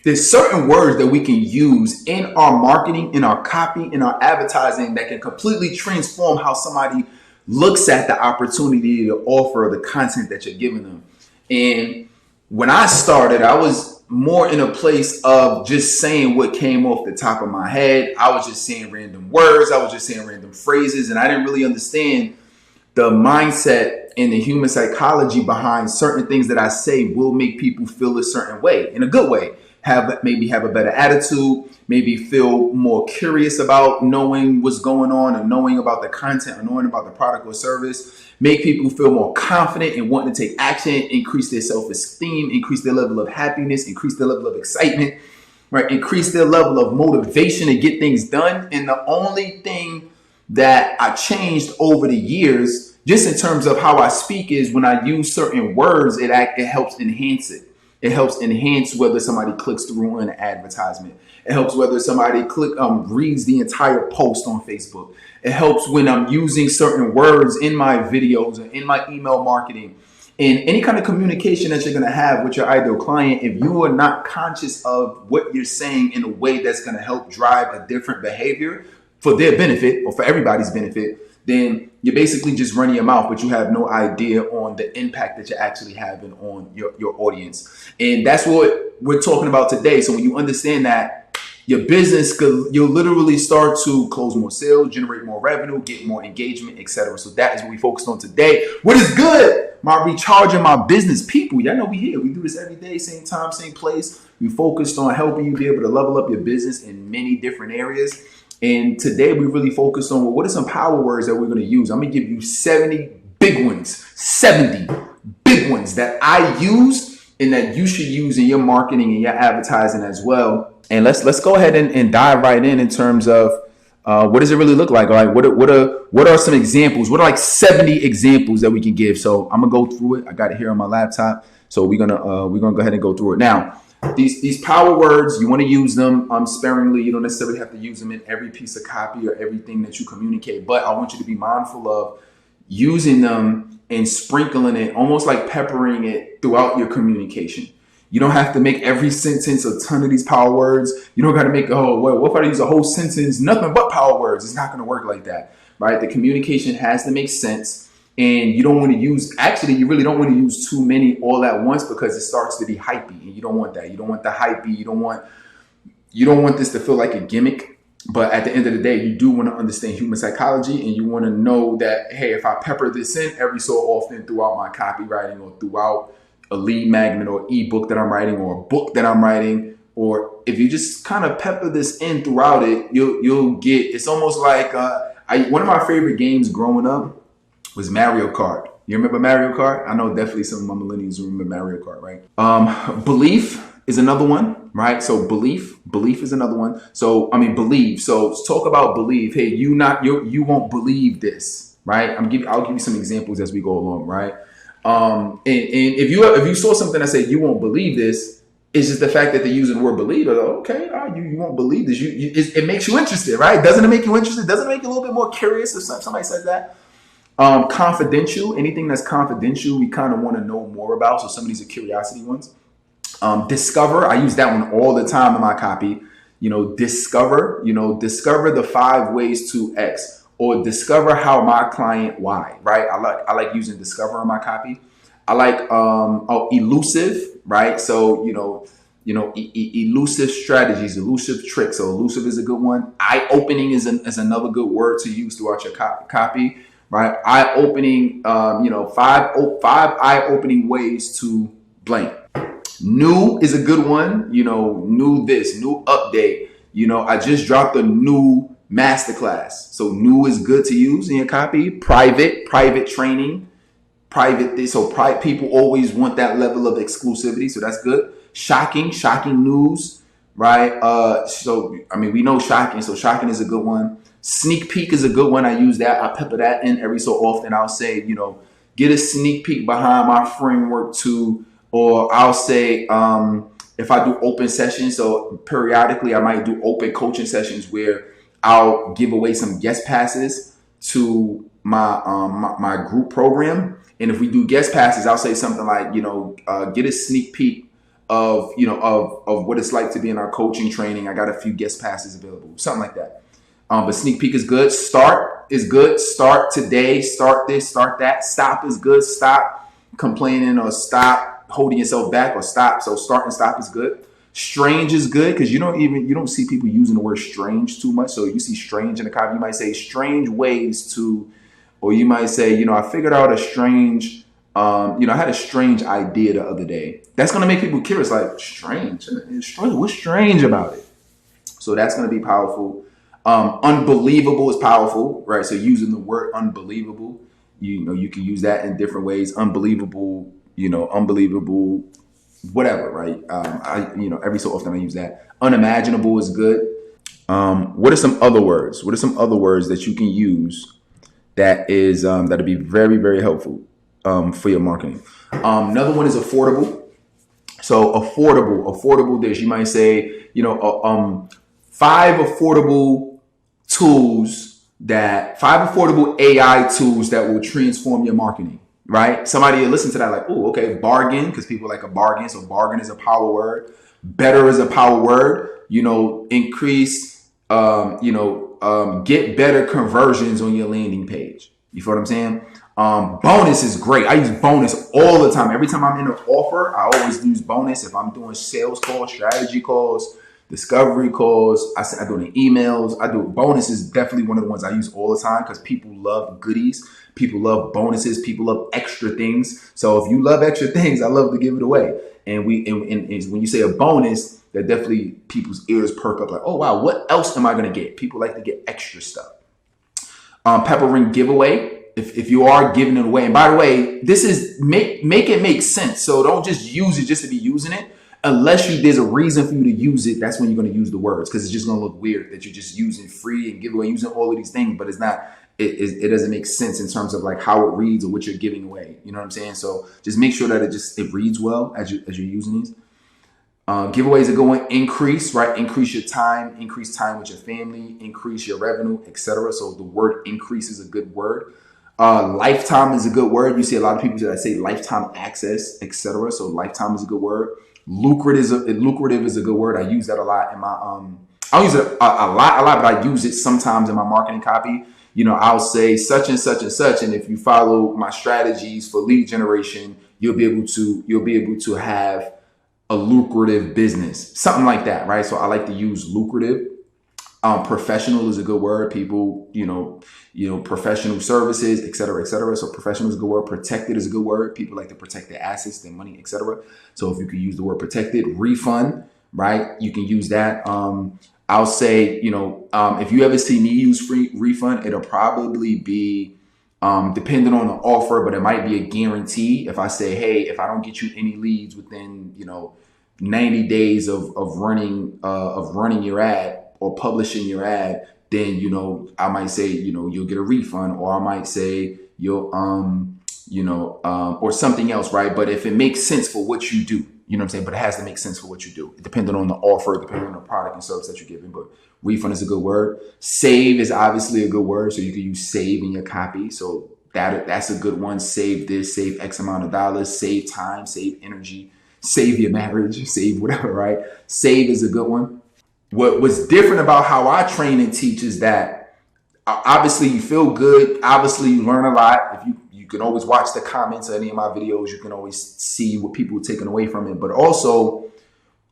there's certain words that we can use in our marketing, in our copy, in our advertising that can completely transform how somebody looks at the opportunity to offer the content that you're giving them. And when I started, I was more in a place of just saying what came off the top of my head. I was just saying random words. I was just saying random phrases. And I didn't really understand the mindset and the human psychology behind certain things that I say will make people feel a certain way, in a good way. Maybe have a better attitude, maybe feel more curious about knowing what's going on and knowing about the content or knowing about the product or service, make people feel more confident and wanting to take action, increase their self-esteem, increase their level of happiness, increase their level of excitement, right? Increase their level of motivation to get things done. And the only thing that I changed over the years, just in terms of how I speak, is when I use certain words, it helps enhance it. It helps enhance whether somebody clicks through an advertisement. It helps whether somebody reads the entire post on Facebook. It helps when I'm using certain words in my videos and in my email marketing. And any kind of communication that you're going to have with your ideal client, if you are not conscious of what you're saying in a way that's going to help drive a different behavior for their benefit or for everybody's benefit, then you're basically just running your mouth, but you have no idea on the impact that you're actually having on your audience. And that's what we're talking about today. So when you understand that, your business, you'll literally start to close more sales, generate more revenue, get more engagement, etc. So that is what we focused on today. What is good? My recharging my business people. Y'all know we here. We do this every day, same time, same place. We focused on helping you be able to level up your business in many different areas. And today we really focused on, well, what are some power words that we're going to use? I'm going to give you 70 big ones that I use and that you should use in your marketing and your advertising as well. And let's go ahead and dive right in terms of what does it really look like? Like what are some examples? What are like 70 examples that we can give? So I'm gonna go through it. I got it here on my laptop. So we're gonna go ahead and go through it now. These power words, you want to use them sparingly. You don't necessarily have to use them in every piece of copy or everything that you communicate, but I want you to be mindful of using them and sprinkling it, almost like peppering it throughout your communication. You don't have to make every sentence a ton of these power words. You don't got to make, what if I use a whole sentence, nothing but power words? It's not going to work like that, right? The communication has to make sense. And you don't want to use, actually, you really don't want to use too many all at once because it starts to be hypey. And you don't want that. You don't want the hypey. You don't want this to feel like a gimmick. But at the end of the day, you do want to understand human psychology, and you want to know that, hey, if I pepper this in every so often throughout my copywriting or throughout a lead magnet or ebook that I'm writing or a book that I'm writing, or if you just kind of pepper this in throughout it, you'll get, it's almost like one of my favorite games growing up was Mario Kart. You remember Mario Kart? I know definitely some of my millennials remember Mario Kart, right? Belief is another one, right? So belief is another one. So believe. So talk about believe. Hey, you won't believe this, right? I'll give you some examples as we go along, right? And if you saw something that said you won't believe this, it's just the fact that they're using the word believe. Okay, you won't believe this. It makes you interested, right? Doesn't it make you interested? Doesn't it make you a little bit more curious if somebody says that? Confidential, anything that's confidential, we kind of want to know more about. So some of these are curiosity ones. Discover, I use that one all the time in my copy. Discover the 5 ways to X, or discover how my client Y, right? I like using discover in my copy. I like elusive, right? So elusive strategies, elusive tricks. So elusive is a good one. Eye-opening is another good word to use throughout your copy. Right, eye-opening, 5 eye-opening ways to blank. New is a good one. New this, new update. I just dropped a new masterclass. So new is good to use in your copy. Private training, private this. So people always want that level of exclusivity. So that's good. Shocking news, right? So we know shocking. So shocking is a good one. Sneak peek is a good one. I use that. I pepper that in every so often. I'll say, get a sneak peek behind my framework too. Or I'll say, if I do open sessions, so periodically I might do open coaching sessions where I'll give away some guest passes to my group program. And if we do guest passes, I'll say something like, get a sneak peek of, of what it's like to be in our coaching training. I got a few guest passes available, something like that. But sneak peek is good. Start is good. Start today. Start this. Start that. Stop is good. Stop complaining or stop holding yourself back or stop. So start and stop is good. Strange is good because you don't see people using the word strange too much. So you see strange in the copy, you might say strange ways to, or you might say, I figured out a strange, I had a strange idea the other day. That's going to make people curious, like strange. What's strange about it? So that's going to be powerful. Unbelievable is powerful, right? So using the word unbelievable, you can use that in different ways. Unbelievable, unbelievable, whatever, right? Every so often I use that. Unimaginable is good. What are some other words? What are some other words that you can use that is that'll be very, very helpful for your marketing? Another one is affordable. So affordable. This you might say, 5 affordable AI tools that will transform your marketing. Right? Somebody will listen to that like, oh, okay, bargain, because people like a bargain. So bargain is a power word. Better is a power word. Increase, get better conversions on your landing page. You feel what I'm saying? Bonus is great. I use bonus all the time. Every time I'm in an offer, I always use bonus. If I'm doing sales calls, strategy calls, discovery calls, I do the emails. Bonus is definitely one of the ones I use all the time because people love goodies. People love bonuses. People love extra things. So if you love extra things, I love to give it away. And when you say a bonus, that definitely people's ears perk up like, oh, wow, what else am I going to get? People like to get extra stuff. Pepper ring giveaway. If you are giving it away. And by the way, this is make it make sense. So don't just use it just to be using it. Unless there's a reason for you to use it, that's when you're going to use the words because it's just going to look weird that you're just using free and giveaway, using all of these things, but it's not. It doesn't make sense in terms of like how it reads or what you're giving away. You know what I'm saying? So just make sure that it reads well as you're using these. Giveaways are going increase, right? Increase your time, increase time with your family, increase your revenue, etc. So the word increase is a good word. Lifetime is a good word. You see a lot of people that say lifetime access, etc. So lifetime is a good word. Lucrative is a good word. I use that a lot in my I use it a lot, but I use it sometimes in my marketing copy. I'll say such and such and such, and if you follow my strategies for lead generation, you'll be able to have a lucrative business, something like that, right? So I like to use lucrative. Professional is a good word. People, professional services, et cetera, et cetera. So professional is a good word. Protected is a good word. People like to protect their assets, their money, et cetera. So if you could use the word protected, refund, right? You can use that. I'll say, if you ever see me use free refund, it'll probably be depending on the offer, but it might be a guarantee. If I say, hey, if I don't get you any leads within, 90 days of running your ad or publishing your ad, then, I might say, you'll get a refund, or I might say you'll, or something else, right? But if it makes sense for what you do, you know what I'm saying? But it has to make sense for what you do, depending on the offer, depending on the product and service that you're giving. But refund is a good word. Save is obviously a good word. So you can use save in your copy. So that's a good one. Save this, save X amount of dollars, save time, save energy, save your marriage, save whatever, right? Save is a good one. What's different about how I train and teach is that obviously you feel good. Obviously you learn a lot. If you can always watch the comments of any of my videos. You can always see what people are taking away from it. But also,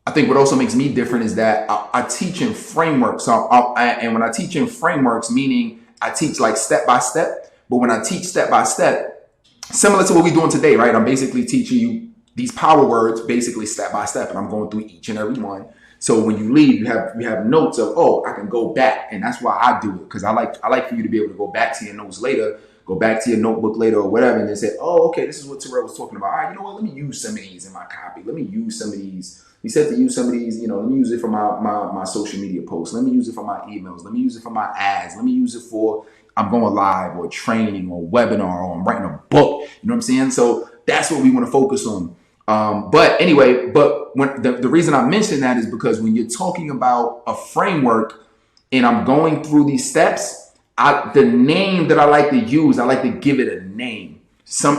I think what also makes me different is that I teach in frameworks. And when I teach in frameworks, meaning I teach like step by step. But when I teach step by step, similar to what we're doing today, right? I'm basically teaching you these power words basically step by step. And I'm going through each and every one. So when you leave, you have notes of, oh, I can go back. And that's why I do it. Because I like for you to be able to go back to your notes later, go back to your notebook later or whatever, and then say, oh, okay, this is what Terrell was talking about. All right, you know what? Let me use some of these in my copy. Let me use some of these. He said to use some of these, let me use it for my social media posts. Let me use it for my emails. Let me use it for my ads. Let me use it for I'm going live or training or webinar or I'm writing a book. You know what I'm saying? So that's what we want to focus on. But anyway, when the reason I mention that is because when you're talking about a framework and I'm going through these steps, the name that I like to use, I like to give it a name.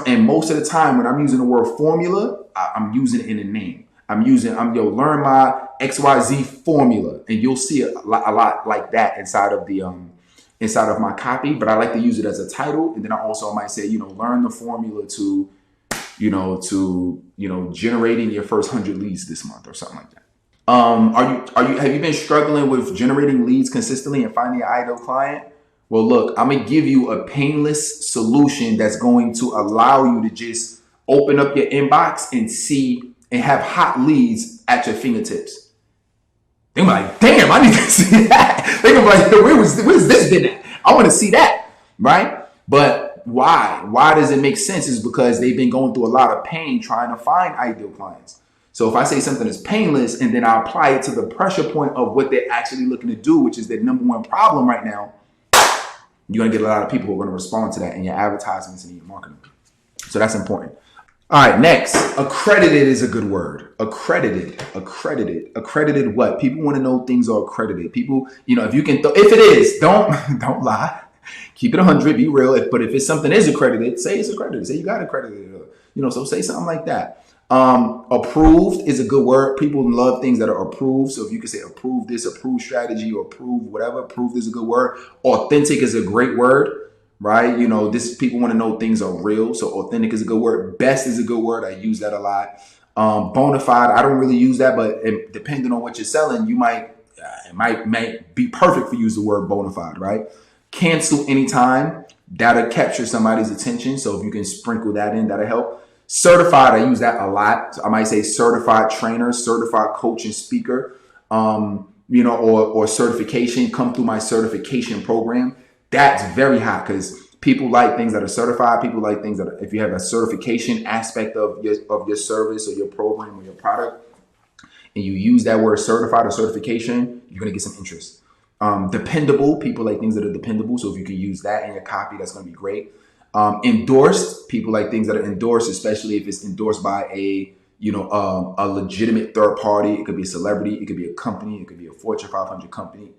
And most of the time when I'm using the word formula, I'm using it in a name. learn my XYZ formula, and you'll see a lot like that inside of my copy. But I like to use it as a title, and then I might say, learn the formula to generating your first 100 leads this month or something like that. Have you been struggling with generating leads consistently and finding an ideal client? Well, look, I'm gonna give you a painless solution that's going to allow you to just open up your inbox and see and have hot leads at your fingertips. They're like, damn, I need to see that. They're like, where's this been at? I want to see that, right? But why? Why does it make sense? Is because they've been going through a lot of pain trying to find ideal clients. So if I say something is painless and then I apply it to the pressure point of what they're actually looking to do, which is their number one problem right now, you're going to get a lot of people who are going to respond to that in your advertisements and in your marketing. So that's important. All right, next, accredited is a good word. Accredited what? People want to know things are accredited. People, if you can, if it is, don't lie. Keep it 100, be real. But if it's something is accredited, say it's accredited. Say you got accredited. So say something like that. Approved is a good word. People love things that are approved. So if you can say approve this, approve strategy, or approve whatever, approved is a good word. Authentic is a great word, right? People want to know things are real. So authentic is a good word. Best is a good word. I use that a lot. Bona fide, I don't really use that, but depending on what you're selling, it might be perfect for you to use the word bona fide, right? Cancel anytime. That'll capture somebody's attention. So if you can sprinkle that in, that'll help. Certified, I use that a lot. So I might say certified trainer, certified coach and speaker, or certification. Come through my certification program. That's very hot because people like things that are certified. People like things that if you have a certification aspect of your service or your program or your product, and you use that word certified or certification, you're gonna get some interest. Dependable, people like things that are dependable. So if you can use that in your copy, that's gonna be great. Endorsed, people like things that are endorsed, especially if it's endorsed by a legitimate third party. It could be a celebrity, it could be a company, it could be a Fortune 500 company,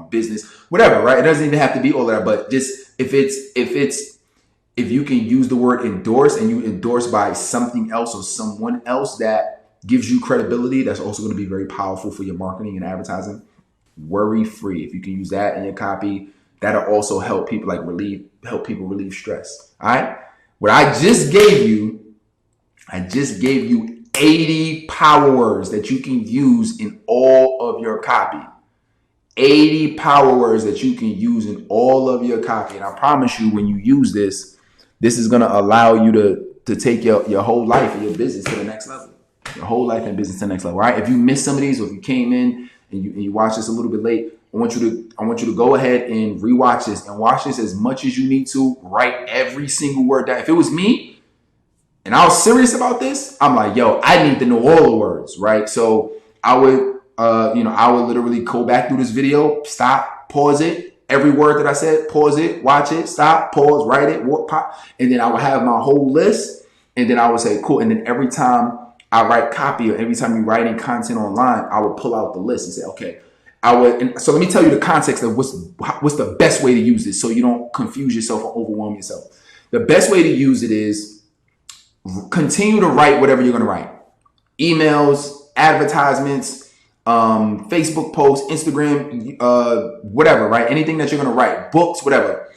business, whatever, right? It doesn't even have to be all of that, but just if you can use the word endorse and you endorse by something else or someone else that gives you credibility, that's also going to be very powerful for your marketing and advertising. Worry free. If you can use that in your copy, that'll also help people relieve stress. All right. What I just gave you 80 power words that you can use in all of your copy. 80 power words that you can use in all of your copy. And I promise you, when you use this is going to allow you to take your whole life and your business to the next level. Your whole life and business to the next level. All right. If you missed some of these, or if you came in and you watched this a little bit late, I want you to go ahead and rewatch this and watch this as much as you need to. Write every single word down. If it was me and I was serious about this, I'm like, yo, I need to know all the words, right? So I would literally go back through this video, stop, pause it. Every word that I said, pause it, watch it, stop, pause, write it, pop. And then I would have my whole list. And then I would say, cool. And then every time I write copy, or every time you're writing content online, I would pull out the list and say, okay, so let me tell you the context of what's the best way to use this so you don't confuse yourself or overwhelm yourself. The best way to use it is continue to write whatever you're going to write. Emails, advertisements, Facebook posts, Instagram, whatever, right? Anything that you're going to write, books, whatever.